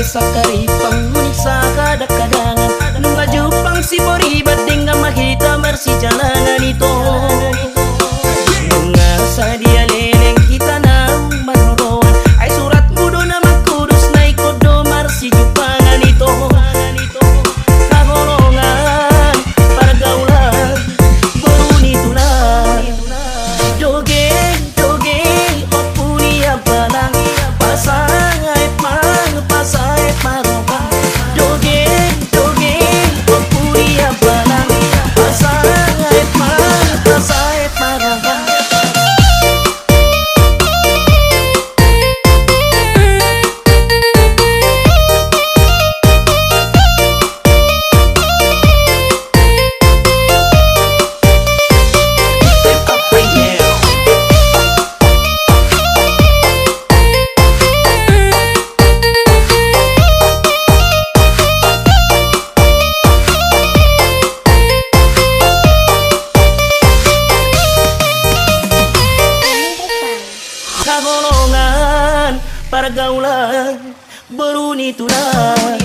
sakari pangunik sa kadang-kadangan nunga jupang si boribat dengan mahita marsi jalangan itu nunga sa dia leleng kita naung manoroan ay surat mudo na magkudus na ikodo marsi jupangan itu kagolongan pargaulan boruni tulang joget joget opuni abalang pasangay pang pasay maroka joget joget opuni abalang pasangay pang pasay maroka. Kagolongan pargaulan beruni tulang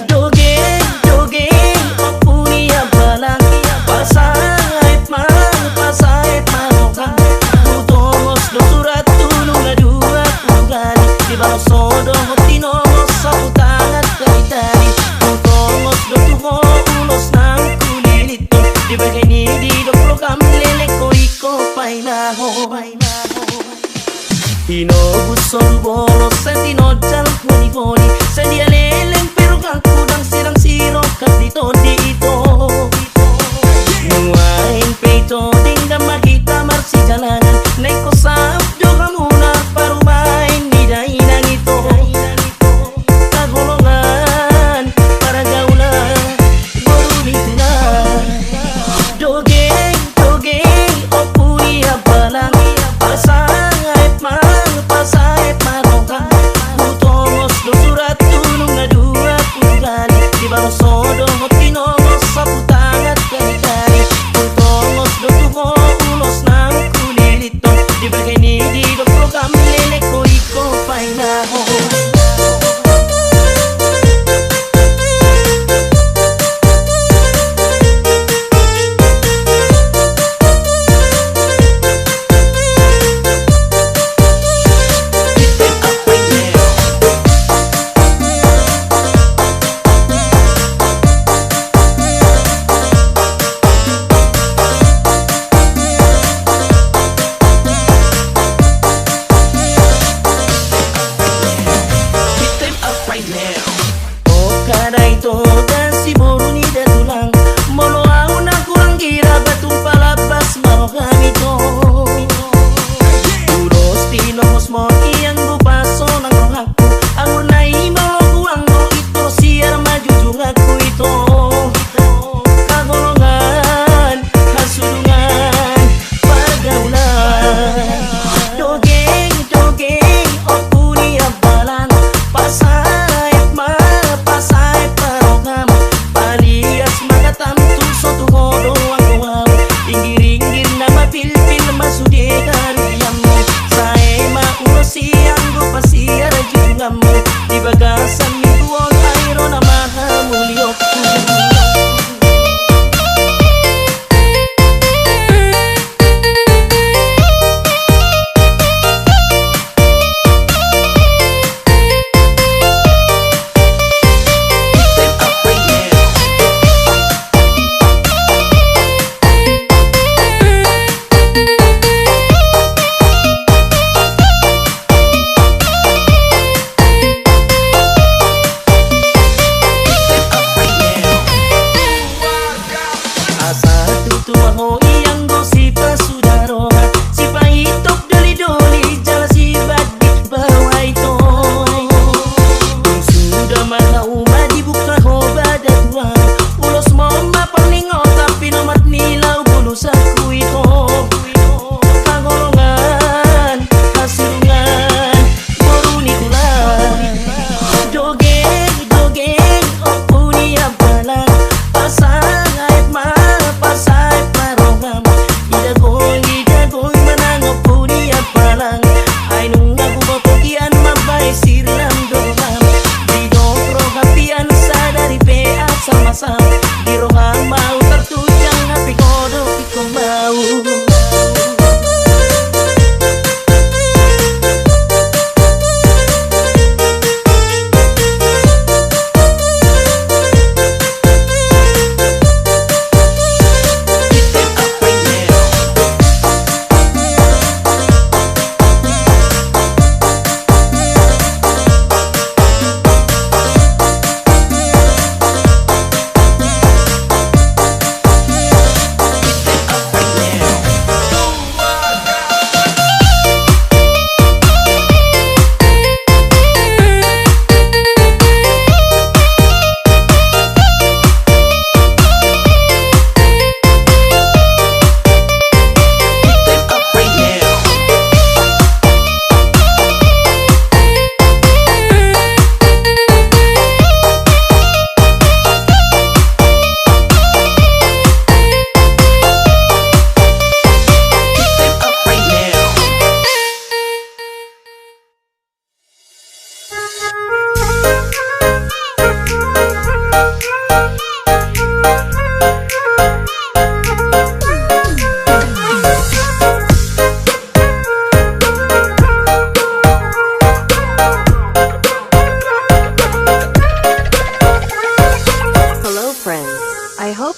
joget joget opuni abalang pasait marokan utongos do surat tulung na dua puluhan di bawah sodong hotinos sa utangan kaitari utongos do tuho ulos nang kulilito di bagay ni di do program lele ko iko painaho Inobuson bolos sentino jal puni sedia leleng perugang kudang sirang siro dito dito nuain peito tinggal makita marsi jalanan neko sap juga muna parumain nidainan itu kagolongan paragaulan boruni tulang joget joget opuni abalang pasangay pasait maroka utongos do surat tulung na dua puluhan di bawah sodong hotinongos sa putangat kari-kari utongos do tuho ulos nang kulilito di bagay ni di do program lele ko iko painaho. Kadai toga si boruni da tulang molo au na kurang gira batung palabas marokan ito udos tinos mo iyang bupaso ng rohaku ang unay malo kuang do ito siya majujung aku ito kagolongan hasulungan pergaulan dogeng dogeng opuni abalan pasay pasay parogam palias magatam tulso tuhodo ang wow inggir-inggir na mapilpil masude kariyam sae maulo siyang gupasiya rajungam di bagasan mituon ayro na mahamuliok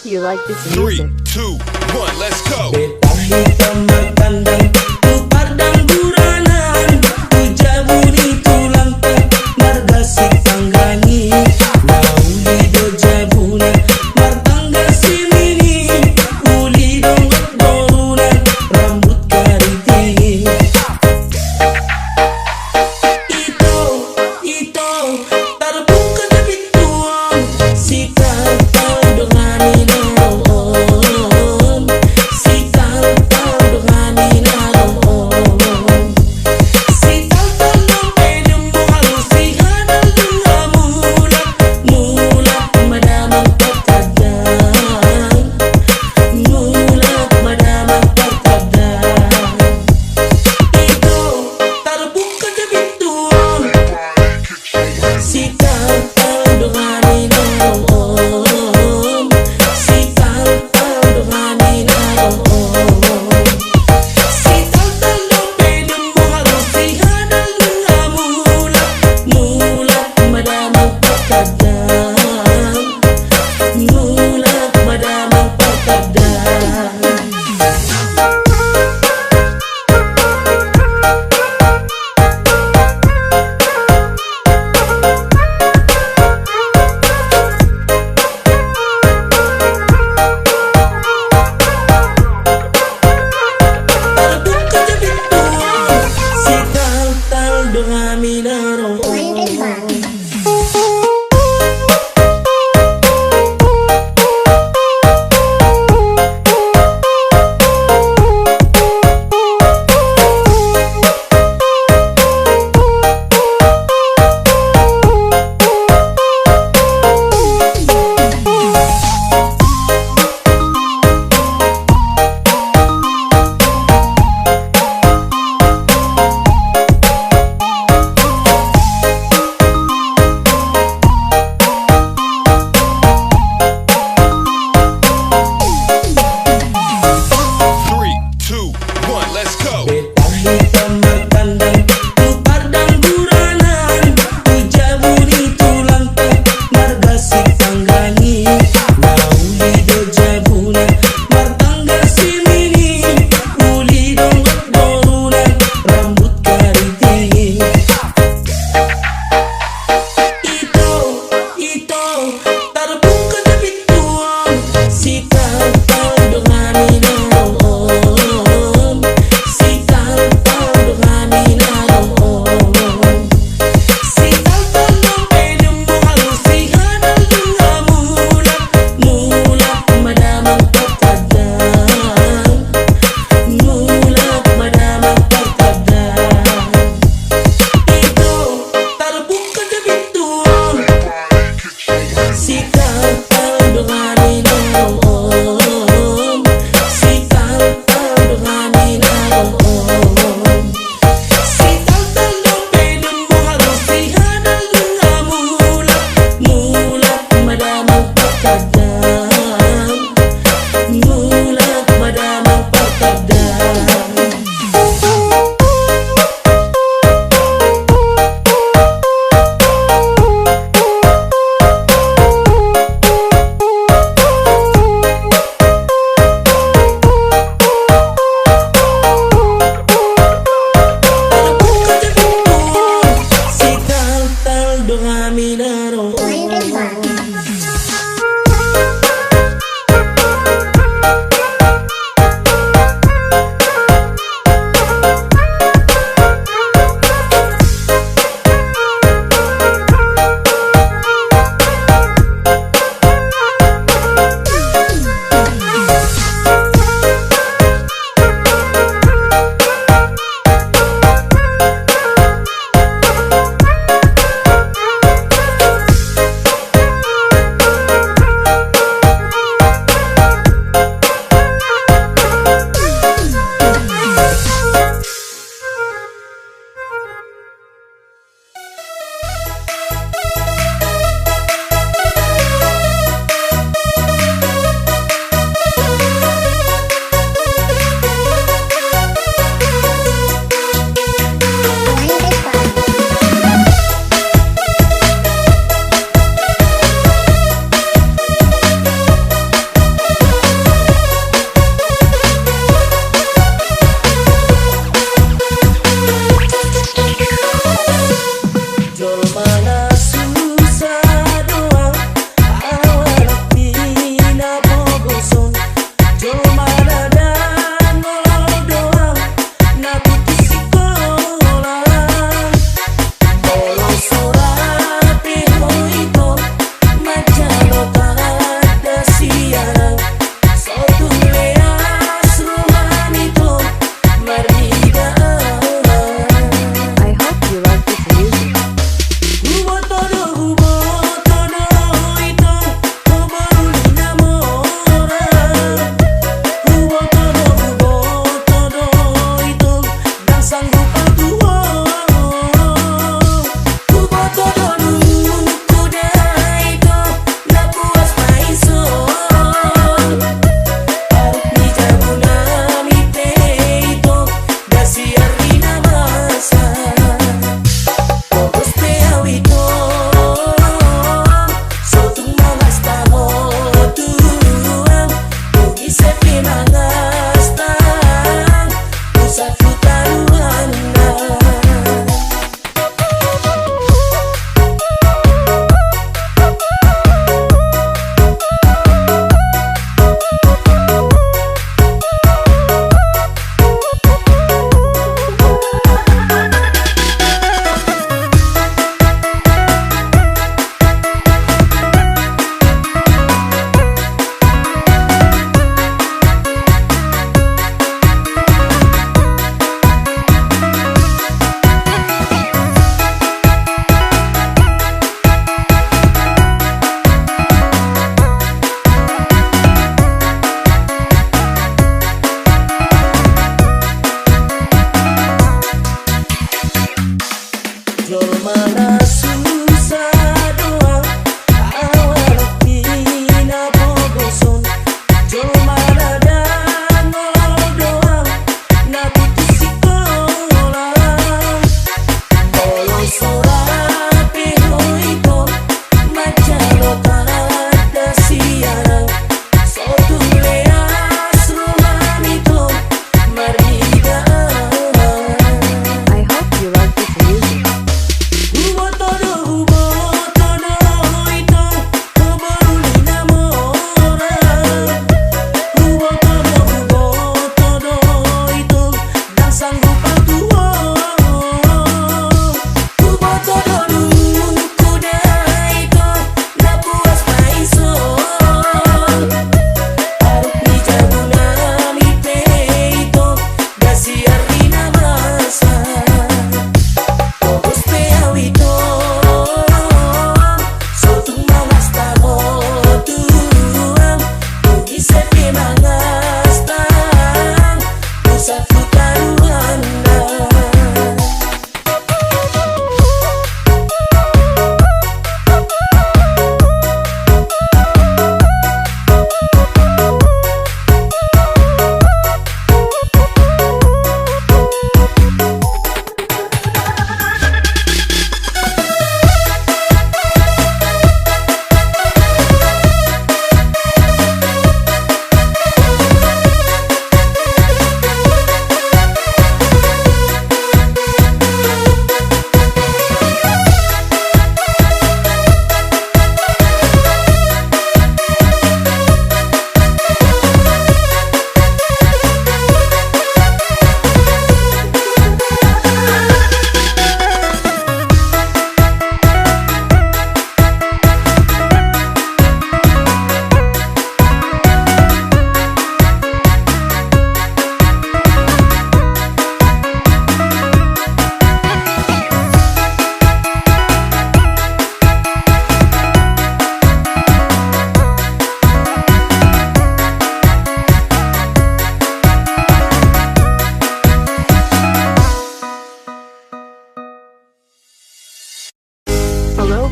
you like this Three, music. two, one, let's go. Betah di kamar kandang, tu pardang buranan, tu jabuni tulang tak, marga si tanggani, nauli do jabuna, martangga simini, uli donggot borunan, rambut kariting. Ito, terbuka na pintuan, si kantang dongani naroon, si kantang dongani naroon, si kantang dong pedong halus, si hanal dong mulat madamang patadang, mulat madamang patadang. Ito, terbuka na pintuan, si kantang dongani naroon, si kantang dongani naroon, si kantang dong pedong halus, si hanal dong mulat madamang patadang, mulat madamang patadang. Terbuka na pintuan, si kantang dongani naroon.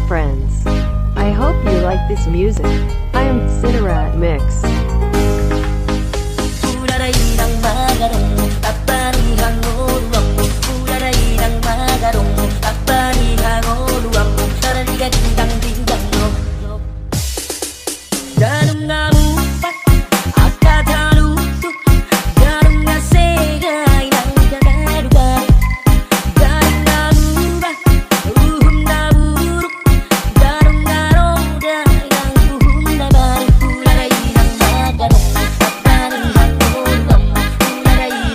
friends. I hope you like this music. I am Cinerat Mix. Uraray ng magarong at panihang uluwang mo. Uraray ng magarong at panihang uluwang mo. Taraligadindang dindang mo. Ganong nga upat at kataluto. Ganong nga segay ng kagalugan. Ganong nga uba, uhum na buruk. Ganong nga roda, yang uhum na balik. Uraray ng magarong at panihang uluwang mo. Uraray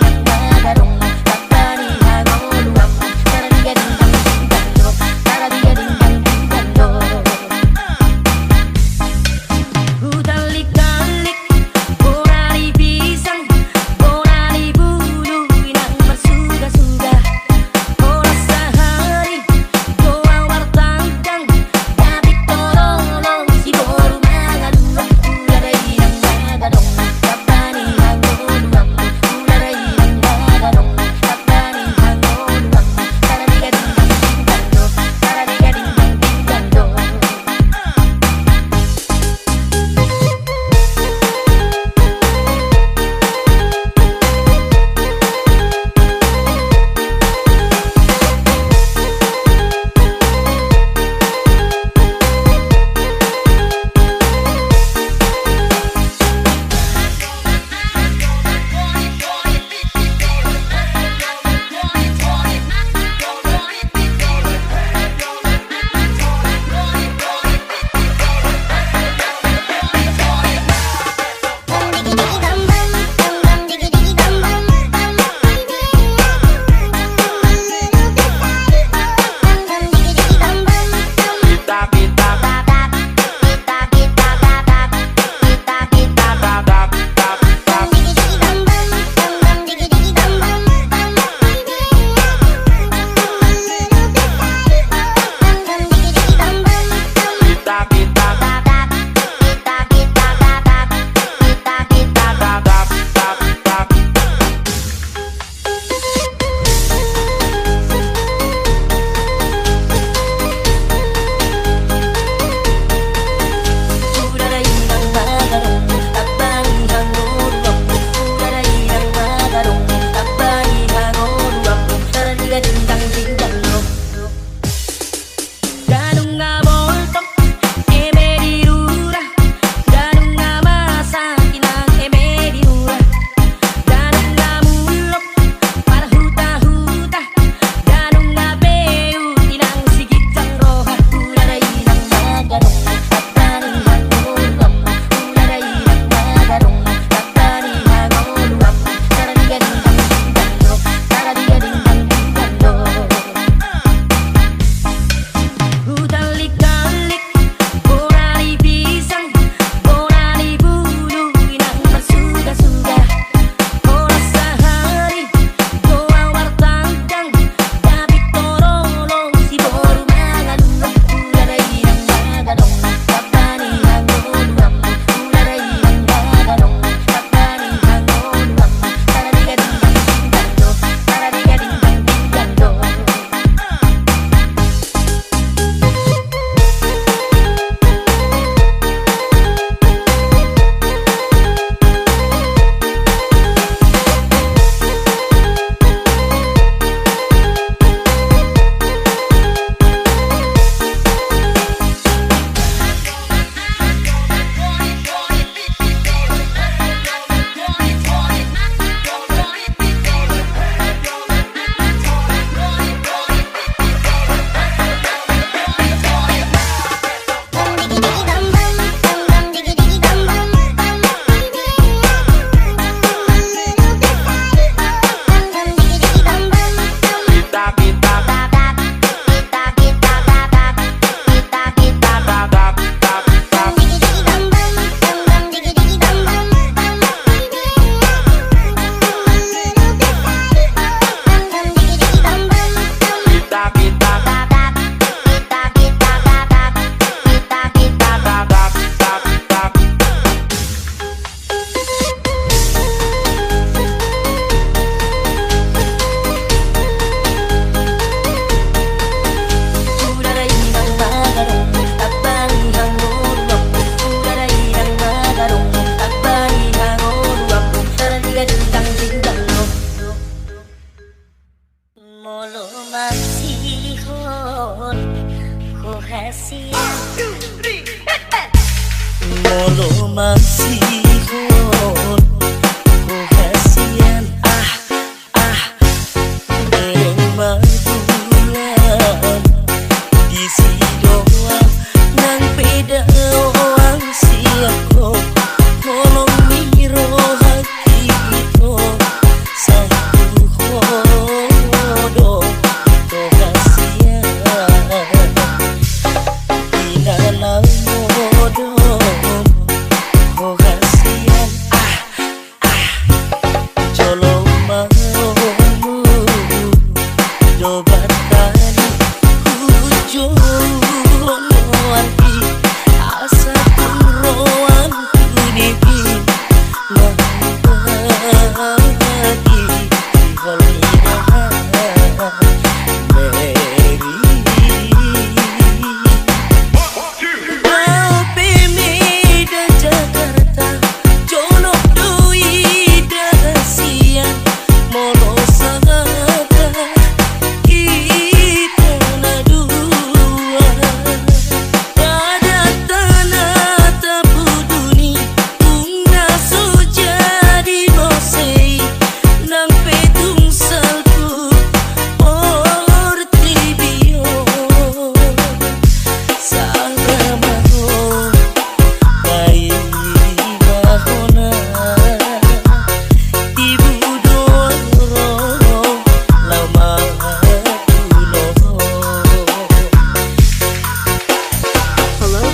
Molo masih hot, kohasian madulan di si doang nang beda orang siako kolong miro hati itu satu hodo kohasian inalang modo kohasian jolo mau dobatan hujon wanti asa turoan kunipin lagi holira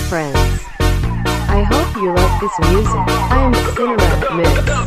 Friends, I hope you like this music. I am Cinerat Mix.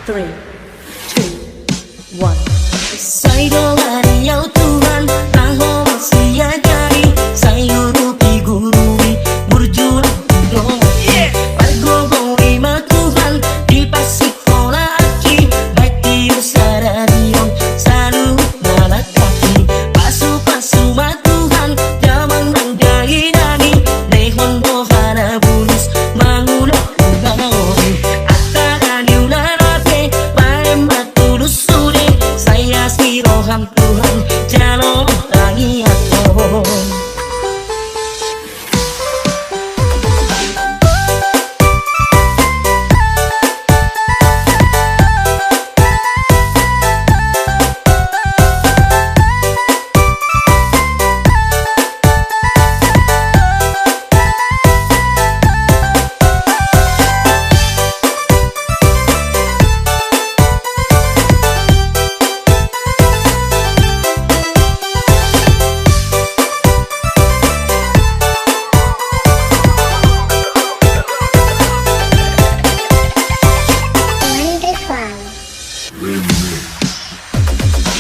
3, 2, 1. Saya doa ya Tuhan, Tahu masih jadi saya rupi gurui berjuang dong. Pergogoi ma Tuhan di pasikola aki baik di sararion selalu nala kaki pasu ma Tuhan zaman manggai nani dehon bohana bulus mangulok gawai akara diularate paem matulus sude saya siroham Tuhan jalon tangi atau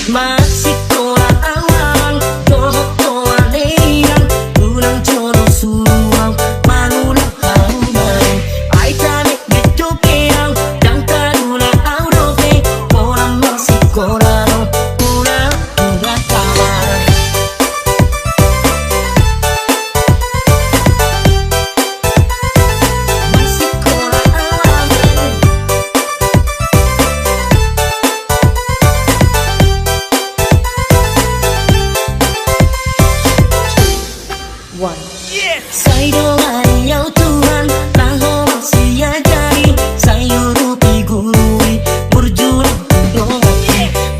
masih toa awang toa leang ulang jono suang mangulang kauman ai tamek beto keang dang taruna aurope orang masih korano ulang kawan masih kora awang 1. Saya doa ya Tuhan, Tahu masih jadi saya rupi gurui berjuang dong.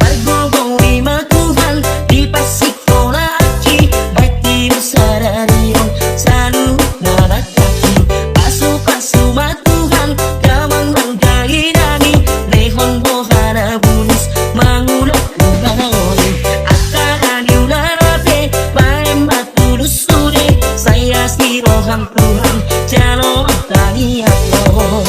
Pergogoi ma Tuhan di pasikola aki baik di sararion selalu nala kaki pasu ma Tuhan zaman manggai nani dehon bohana bulus mangulok gawai akara diularate paem matulus sude saya siroham Tuhan jalon tangi atau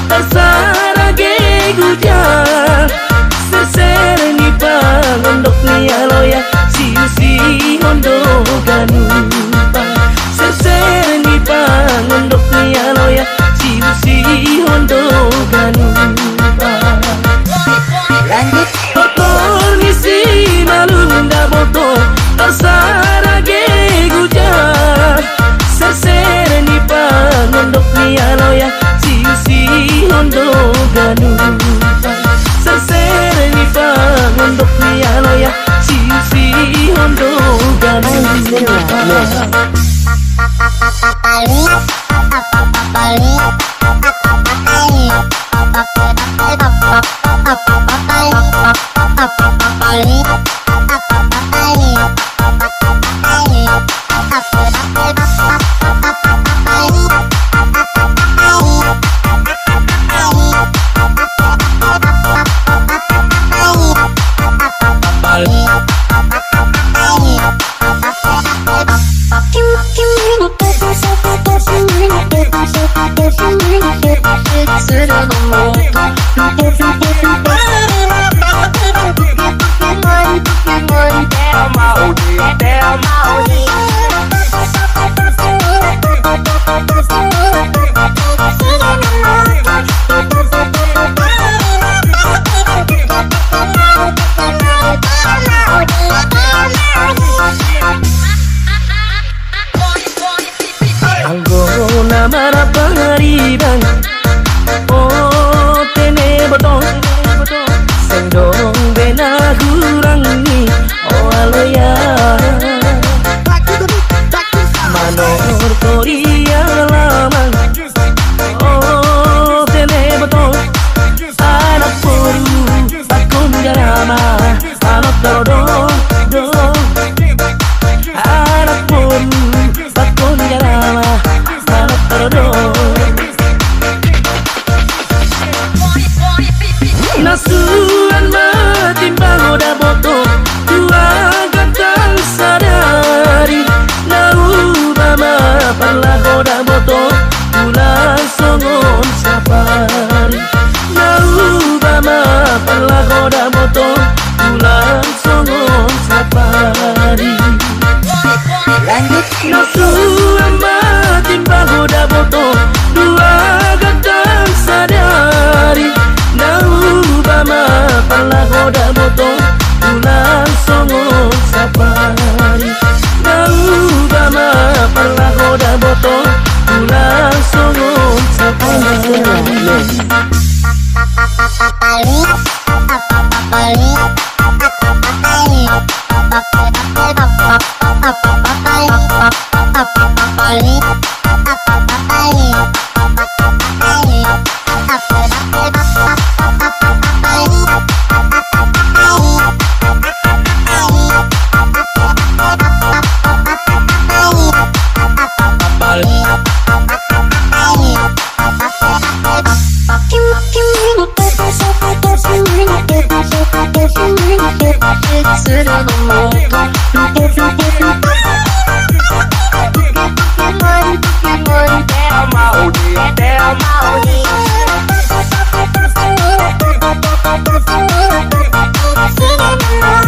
Terserah ge gujar Ser-ser ni pangondok ni Rondo Anggona mara pengaribang oh tene botong sendong bena gurangi oh aloya manor koria lamang oh tene botong anak poru bakun jarama anak dodo anak poru bakun jarama anak dodo nasuan matimbang oda boto dua gantang sadari naubama parlah oda boto tulang songon sapari naubama parlah oda boto tulang songon sapari nasuan matimbang oda boto dua gantang sadari naubama parlah oda boto tulang songon sapari naubama parlah oda boto tulang songon sapari Cinema.